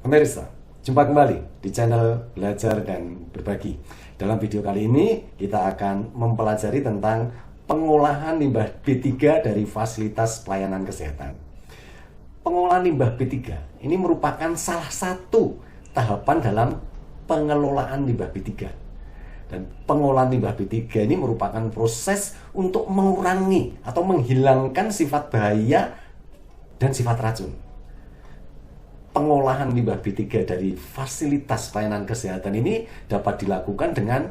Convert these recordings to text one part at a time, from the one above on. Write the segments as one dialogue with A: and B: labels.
A: Pemirsa, jumpa kembali di channel Belajar dan Berbagi. Dalam video kali ini kita akan mempelajari tentang pengolahan limbah B3 dari fasilitas pelayanan kesehatan. Pengolahan limbah B3 ini merupakan salah satu tahapan dalam pengelolaan limbah B3. Dan pengolahan limbah B3 ini merupakan proses untuk mengurangi atau menghilangkan sifat bahaya dan sifat racun. Pengolahan limbah B3 dari fasilitas pelayanan kesehatan ini dapat dilakukan dengan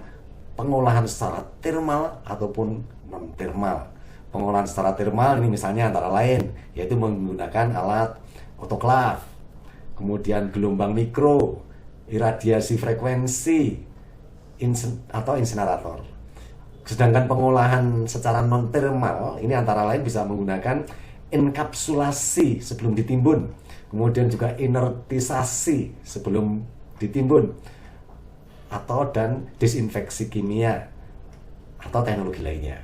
A: pengolahan secara termal ataupun non-termal. Pengolahan secara termal ini misalnya antara lain yaitu menggunakan alat otoklav, kemudian gelombang mikro, iradiasi frekuensi, atau insinerator. Sedangkan pengolahan secara non-termal ini antara lain bisa menggunakan enkapsulasi sebelum ditimbun, kemudian juga inertisasi sebelum ditimbun, dan disinfeksi kimia atau teknologi lainnya.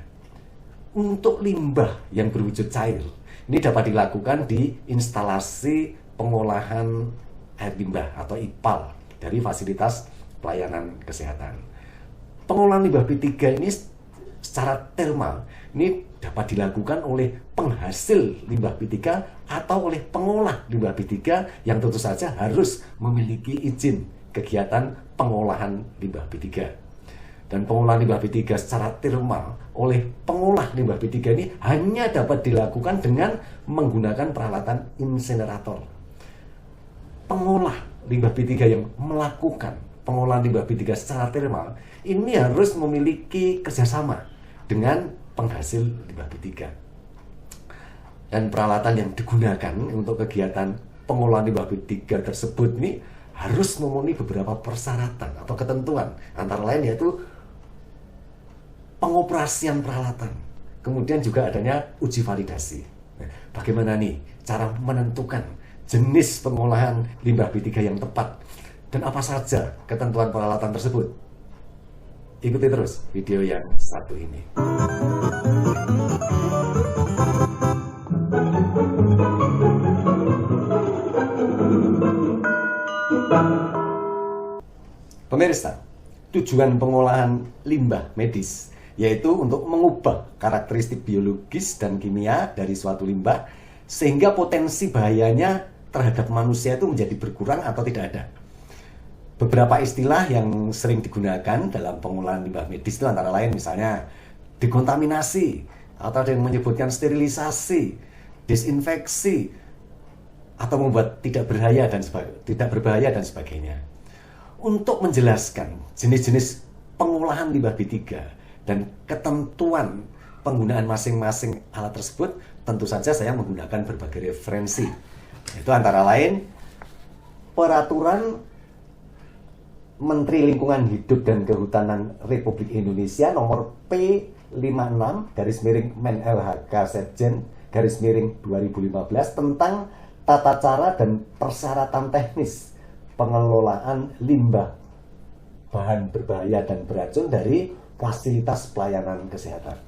A: Untuk limbah yang berwujud cair, ini dapat dilakukan di instalasi pengolahan air limbah atau IPAL dari fasilitas pelayanan kesehatan. Pengolahan limbah B3 ini secara termal ini dapat dilakukan oleh penghasil limbah B3 atau oleh pengolah limbah B3 yang tentu saja harus memiliki izin kegiatan pengolahan limbah B3. Dan pengolahan limbah B3 secara termal oleh pengolah limbah B3 ini hanya dapat dilakukan dengan menggunakan peralatan insinerator. Pengolah limbah B3 yang melakukan pengolahan limbah B3 secara termal ini harus memiliki kerjasama dengan penghasil limbah B3. Dan peralatan yang digunakan untuk kegiatan pengolahan limbah B3 tersebut ini harus memenuhi beberapa persyaratan atau ketentuan, antara lain yaitu pengoperasian peralatan, kemudian juga adanya uji validasi. Nah, bagaimana nih cara menentukan jenis pengolahan limbah B3 yang tepat dan apa saja ketentuan peralatan tersebut? Ikuti terus video yang satu ini. Pemirsa, tujuan pengolahan limbah medis yaitu untuk mengubah karakteristik biologis dan kimia dari suatu limbah sehingga potensi bahayanya terhadap manusia itu menjadi berkurang atau tidak ada. Beberapa istilah yang sering digunakan dalam pengolahan limbah medis itu antara lain misalnya dekontaminasi, atau ada yang menyebutkan sterilisasi, disinfeksi, atau membuat tidak berbahaya dan sebagainya. Untuk menjelaskan jenis-jenis pengolahan limbah B3 dan ketentuan penggunaan masing-masing alat tersebut, tentu saja saya menggunakan berbagai referensi. Itu antara lain Peraturan Menteri Lingkungan Hidup dan Kehutanan Republik Indonesia nomor P56/Men-LHK/Setjen/2015 tentang tata cara dan persyaratan teknis pengelolaan limbah bahan berbahaya dan beracun dari fasilitas pelayanan kesehatan.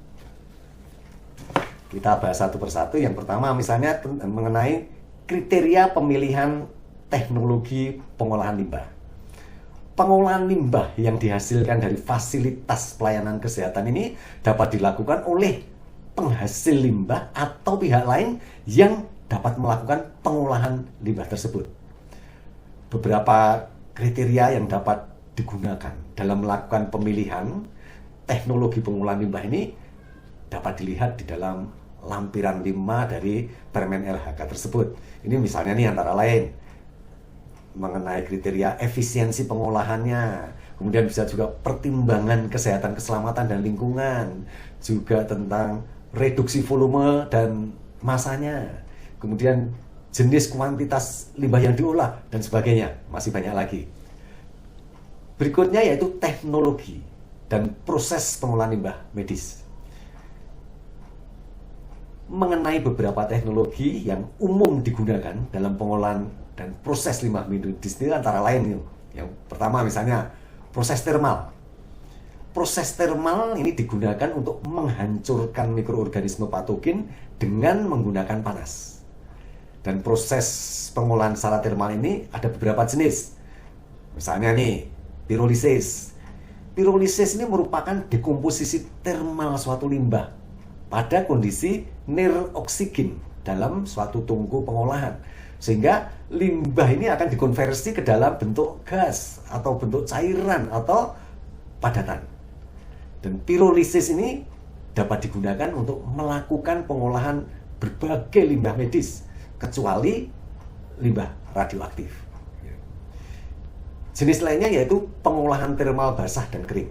A: Kita bahas satu persatu. Yang pertama misalnya mengenai kriteria pemilihan teknologi pengolahan limbah. Pengolahan limbah yang dihasilkan dari fasilitas pelayanan kesehatan ini dapat dilakukan oleh penghasil limbah atau pihak lain yang dapat melakukan pengolahan limbah tersebut. Beberapa kriteria yang dapat digunakan dalam melakukan pemilihan teknologi pengolahan limbah ini dapat dilihat di dalam lampiran 5 dari Permen LHK tersebut. Ini misalnya nih antara lain mengenai kriteria efisiensi pengolahannya, kemudian bisa juga pertimbangan kesehatan, keselamatan, dan lingkungan, juga tentang reduksi volume dan masanya, kemudian jenis kuantitas limbah yang diolah, dan sebagainya. Masih banyak lagi. Berikutnya yaitu teknologi dan proses pengolahan limbah medis. Mengenai beberapa teknologi yang umum digunakan dalam pengolahan dan proses limbah medis ini antara lain yang pertama misalnya proses termal. Proses termal ini digunakan untuk menghancurkan mikroorganisme patogen dengan menggunakan panas. Dan proses pengolahan secara termal ini ada beberapa jenis. Misalnya nih, pirolisis. Pirolisis ini merupakan dekomposisi termal suatu limbah pada kondisi nir oksigen dalam suatu tungku pengolahan. Sehingga limbah ini akan dikonversi ke dalam bentuk gas atau bentuk cairan atau padatan. Dan pirolisis ini dapat digunakan untuk melakukan pengolahan berbagai limbah medis, kecuali limbah radioaktif. Jenis lainnya yaitu pengolahan termal basah dan kering.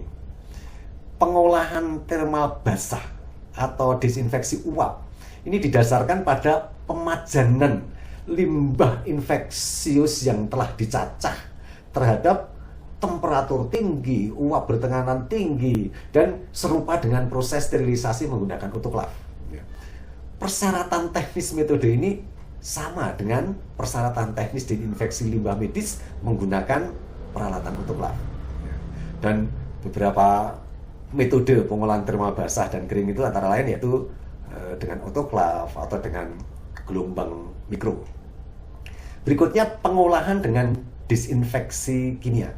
A: Pengolahan termal basah atau disinfeksi uap ini didasarkan pada pemajanan limbah infeksius yang telah dicacah terhadap temperatur tinggi, uap bertekanan tinggi, dan serupa dengan proses sterilisasi menggunakan autoklaf. Persyaratan teknis metode ini sama dengan persyaratan teknis disinfeksi limbah medis menggunakan peralatan autoklaf. Dan beberapa metode pengolahan termal basah dan kering itu antara lain yaitu dengan autoklaf atau dengan gelombang mikro. Berikutnya pengolahan dengan disinfeksi kimia.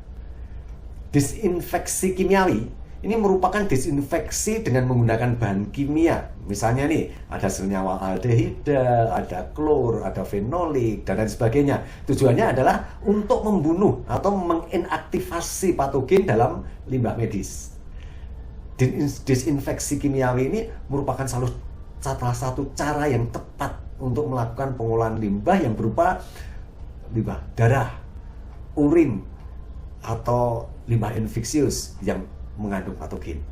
A: Disinfeksi kimiawi ini merupakan disinfeksi dengan menggunakan bahan kimia. Misalnya nih, ada senyawa aldehida, ada klor, ada fenolik, dan lain sebagainya. Tujuannya adalah untuk membunuh atau menginaktivasi patogen dalam limbah medis. Disinfeksi kimiawi ini merupakan salah satu cara yang tepat untuk melakukan pengolahan limbah yang berupa limbah darah, urin, atau limbah infeksius yang mengandung patogen.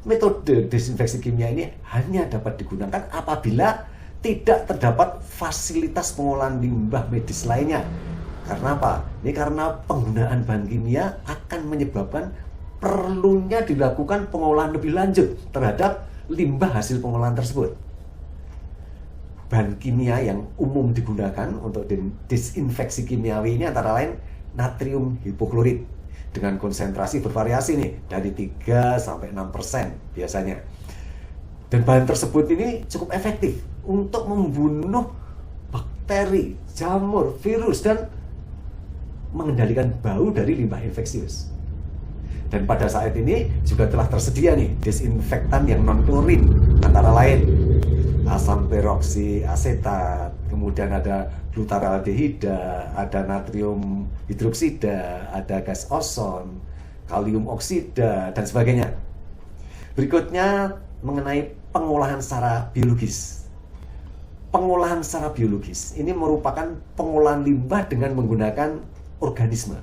A: Metode disinfeksi kimia ini hanya dapat digunakan apabila tidak terdapat fasilitas pengolahan limbah medis lainnya. Karena apa? Ini karena penggunaan bahan kimia akan menyebabkan perlunya dilakukan pengolahan lebih lanjut terhadap limbah hasil pengolahan tersebut. Bahan kimia yang umum digunakan untuk disinfeksi kimiawi ini antara lain natrium hipoklorit dengan konsentrasi bervariasi nih dari 3 sampai 6% biasanya. Dan bahan tersebut ini cukup efektif untuk membunuh bakteri, jamur, virus, dan mengendalikan bau dari limbah infeksius. Dan pada saat ini juga telah tersedia nih disinfektan yang non-klorin, antara lain asam peroksiasetat, kemudian ada glutaraldehida, ada natrium hidroksida, ada gas ozon, kalium oksida, dan sebagainya. Berikutnya mengenai pengolahan secara biologis. Pengolahan secara biologis ini merupakan pengolahan limbah dengan menggunakan organisme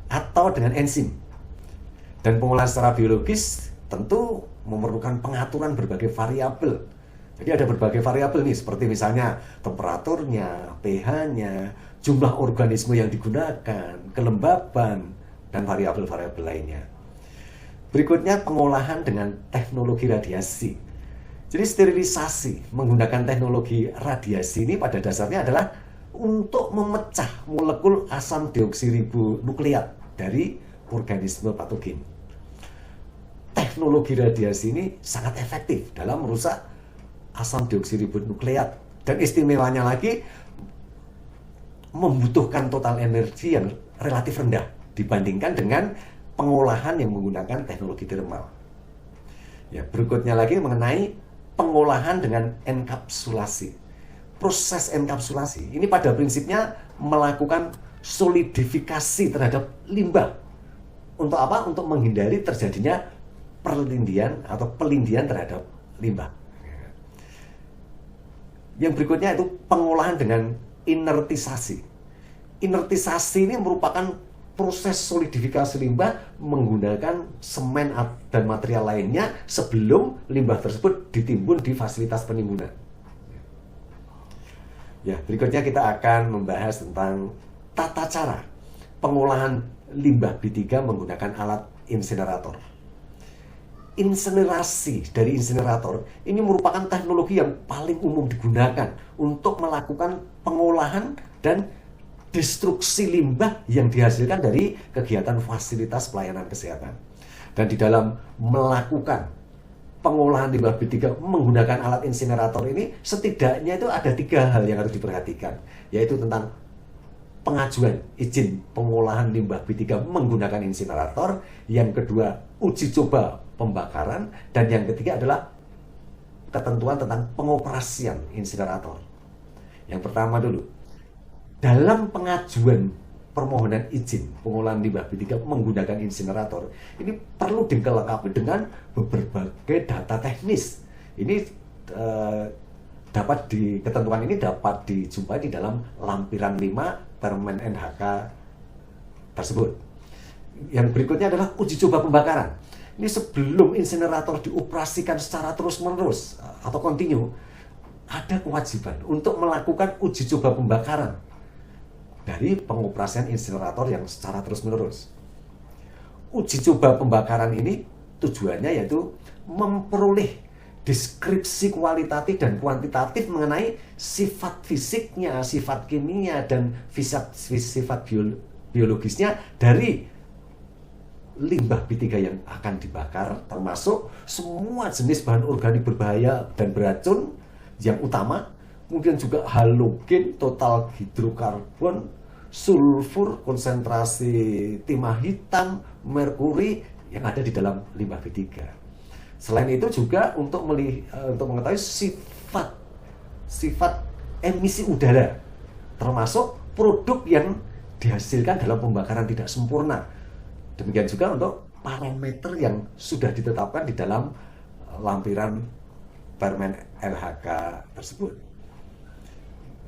A: atau dengan enzim. Dan pengolahan secara biologis tentu memerlukan pengaturan berbagai variabel. Jadi ada berbagai variabel nih, seperti misalnya temperaturnya, pH-nya, jumlah organisme yang digunakan, kelembaban, dan variabel-variabel lainnya. Berikutnya pengolahan dengan teknologi radiasi. Jadi sterilisasi menggunakan teknologi radiasi ini pada dasarnya adalah untuk memecah molekul asam deoksiribonukleat dari organisme patogen. Teknologi radiasi ini sangat efektif dalam merusak asam deoksiribonukleat, dan istimewanya lagi membutuhkan total energi yang relatif rendah dibandingkan dengan pengolahan yang menggunakan teknologi termal. Ya, berikutnya lagi mengenai pengolahan dengan enkapsulasi. Proses enkapsulasi ini pada prinsipnya melakukan solidifikasi terhadap limbah. Untuk apa? Untuk menghindari terjadinya perlindian atau pelindian terhadap limbah. Yang berikutnya itu pengolahan dengan inertisasi. Inertisasi ini merupakan proses solidifikasi limbah menggunakan semen dan material lainnya sebelum limbah tersebut ditimbun di fasilitas penimbunan. Ya, berikutnya kita akan membahas tentang tata cara pengolahan limbah B3 menggunakan alat insinerator. Insinerasi dari insinerator ini merupakan teknologi yang paling umum digunakan untuk melakukan pengolahan dan destruksi limbah yang dihasilkan dari kegiatan fasilitas pelayanan kesehatan. Dan di dalam melakukan pengolahan limbah B3 menggunakan alat insinerator ini, setidaknya itu ada 3 hal yang harus diperhatikan, yaitu tentang pengajuan izin pengolahan limbah B3 menggunakan insinerator, yang kedua uji coba pembakaran, dan yang ketiga adalah ketentuan tentang pengoperasian insinerator. Yang pertama dulu, dalam pengajuan permohonan izin pengolahan limbah B3 menggunakan insinerator, ini perlu dilengkapi dengan berbagai data teknis. Ini ketentuan ini dapat dijumpai di dalam lampiran 5 Permen NHK tersebut. Yang berikutnya adalah uji coba pembakaran. Ini sebelum insinerator dioperasikan secara terus-menerus atau kontinu, ada kewajiban untuk melakukan uji coba pembakaran dari pengoperasian insinerator yang secara terus-menerus. Uji coba pembakaran ini tujuannya yaitu memperoleh deskripsi kualitatif dan kuantitatif mengenai sifat fisiknya, sifat kimia, dan sifat biologisnya dari limbah B3 yang akan dibakar, termasuk semua jenis bahan organik berbahaya dan beracun yang utama, kemudian juga halogen, total hidrokarbon, sulfur, konsentrasi timah hitam, merkuri yang ada di dalam limbah B3. Selain itu juga untuk mengetahui sifat emisi udara, termasuk produk yang dihasilkan dalam pembakaran tidak sempurna. Demikian juga untuk parameter yang sudah ditetapkan di dalam lampiran Permen LHK tersebut.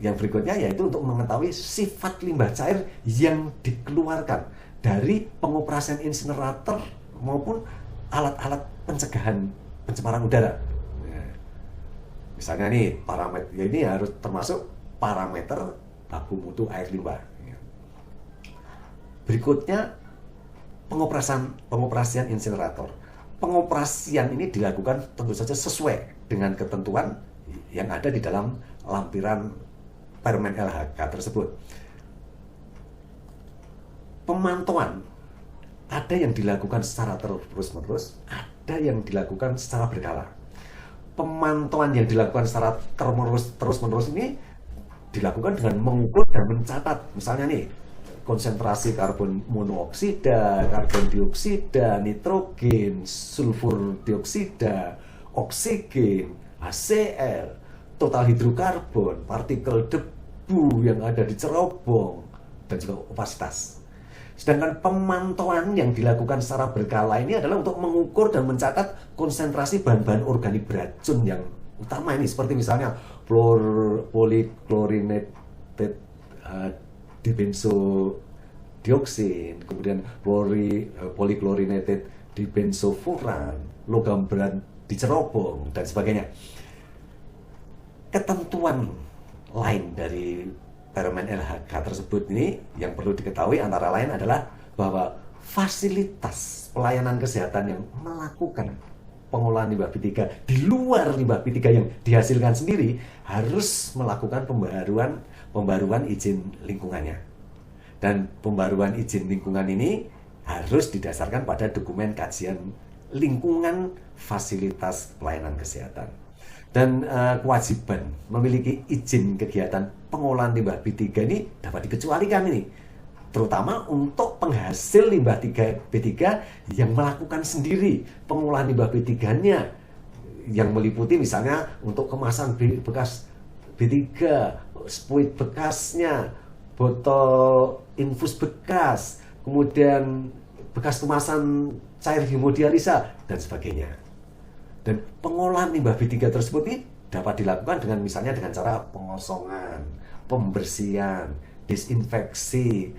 A: Yang berikutnya yaitu untuk mengetahui sifat limbah cair yang dikeluarkan dari pengoperasian insinerator maupun alat-alat pencegahan pencemaran udara. Misalnya nih, parameter ini harus termasuk parameter baku mutu air limbah. Berikutnya, pengoperasian insinerator. Pengoperasian ini dilakukan tentu saja sesuai dengan ketentuan yang ada di dalam lampiran Permen LHK tersebut. Pemantauan ada yang dilakukan secara terus-menerus, ada yang dilakukan secara berkala. Pemantauan yang dilakukan secara terus-menerus ini dilakukan dengan mengukur dan mencatat. Misalnya nih, konsentrasi karbon monoksida, karbon dioksida, nitrogen, sulfur dioksida, oksigen, HCl, total hidrokarbon, partikel debu yang ada di cerobong, dan juga opasitas. Sedangkan pemantauan yang dilakukan secara berkala ini adalah untuk mengukur dan mencatat konsentrasi bahan-bahan organik beracun yang utama ini, seperti misalnya polychlorinated dibenzodioksin, kemudian polychlorinated dibenzofuran, logam berat di cerobong, dan sebagainya. Ketentuan lain dari Permen LHK tersebut ini yang perlu diketahui antara lain adalah bahwa fasilitas pelayanan kesehatan yang melakukan pengolahan limbah B3 di luar limbah B3 yang dihasilkan sendiri harus melakukan pembaruan izin lingkungannya. Dan pembaruan izin lingkungan ini harus didasarkan pada dokumen kajian lingkungan fasilitas pelayanan kesehatan. Dan kewajiban memiliki izin kegiatan pengolahan limbah B3 ini dapat dikecualikan ini, terutama untuk penghasil limbah B3 yang melakukan sendiri pengolahan limbah B3-nya, yang meliputi misalnya untuk kemasan bekas B3, spuit bekasnya, botol infus bekas, kemudian bekas kemasan cair hemodialisa, dan sebagainya. Dan pengolahan limbah B3 tersebut ini dapat dilakukan dengan misalnya dengan cara pengosongan, pembersihan, disinfeksi,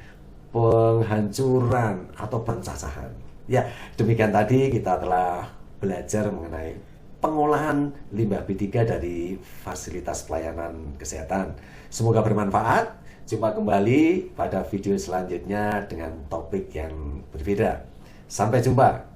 A: penghancuran, atau pencacahan. Ya, demikian tadi kita telah belajar mengenai pengolahan limbah B3 dari fasilitas pelayanan kesehatan. Semoga bermanfaat. Jumpa kembali pada video selanjutnya dengan topik yang berbeda. Sampai jumpa.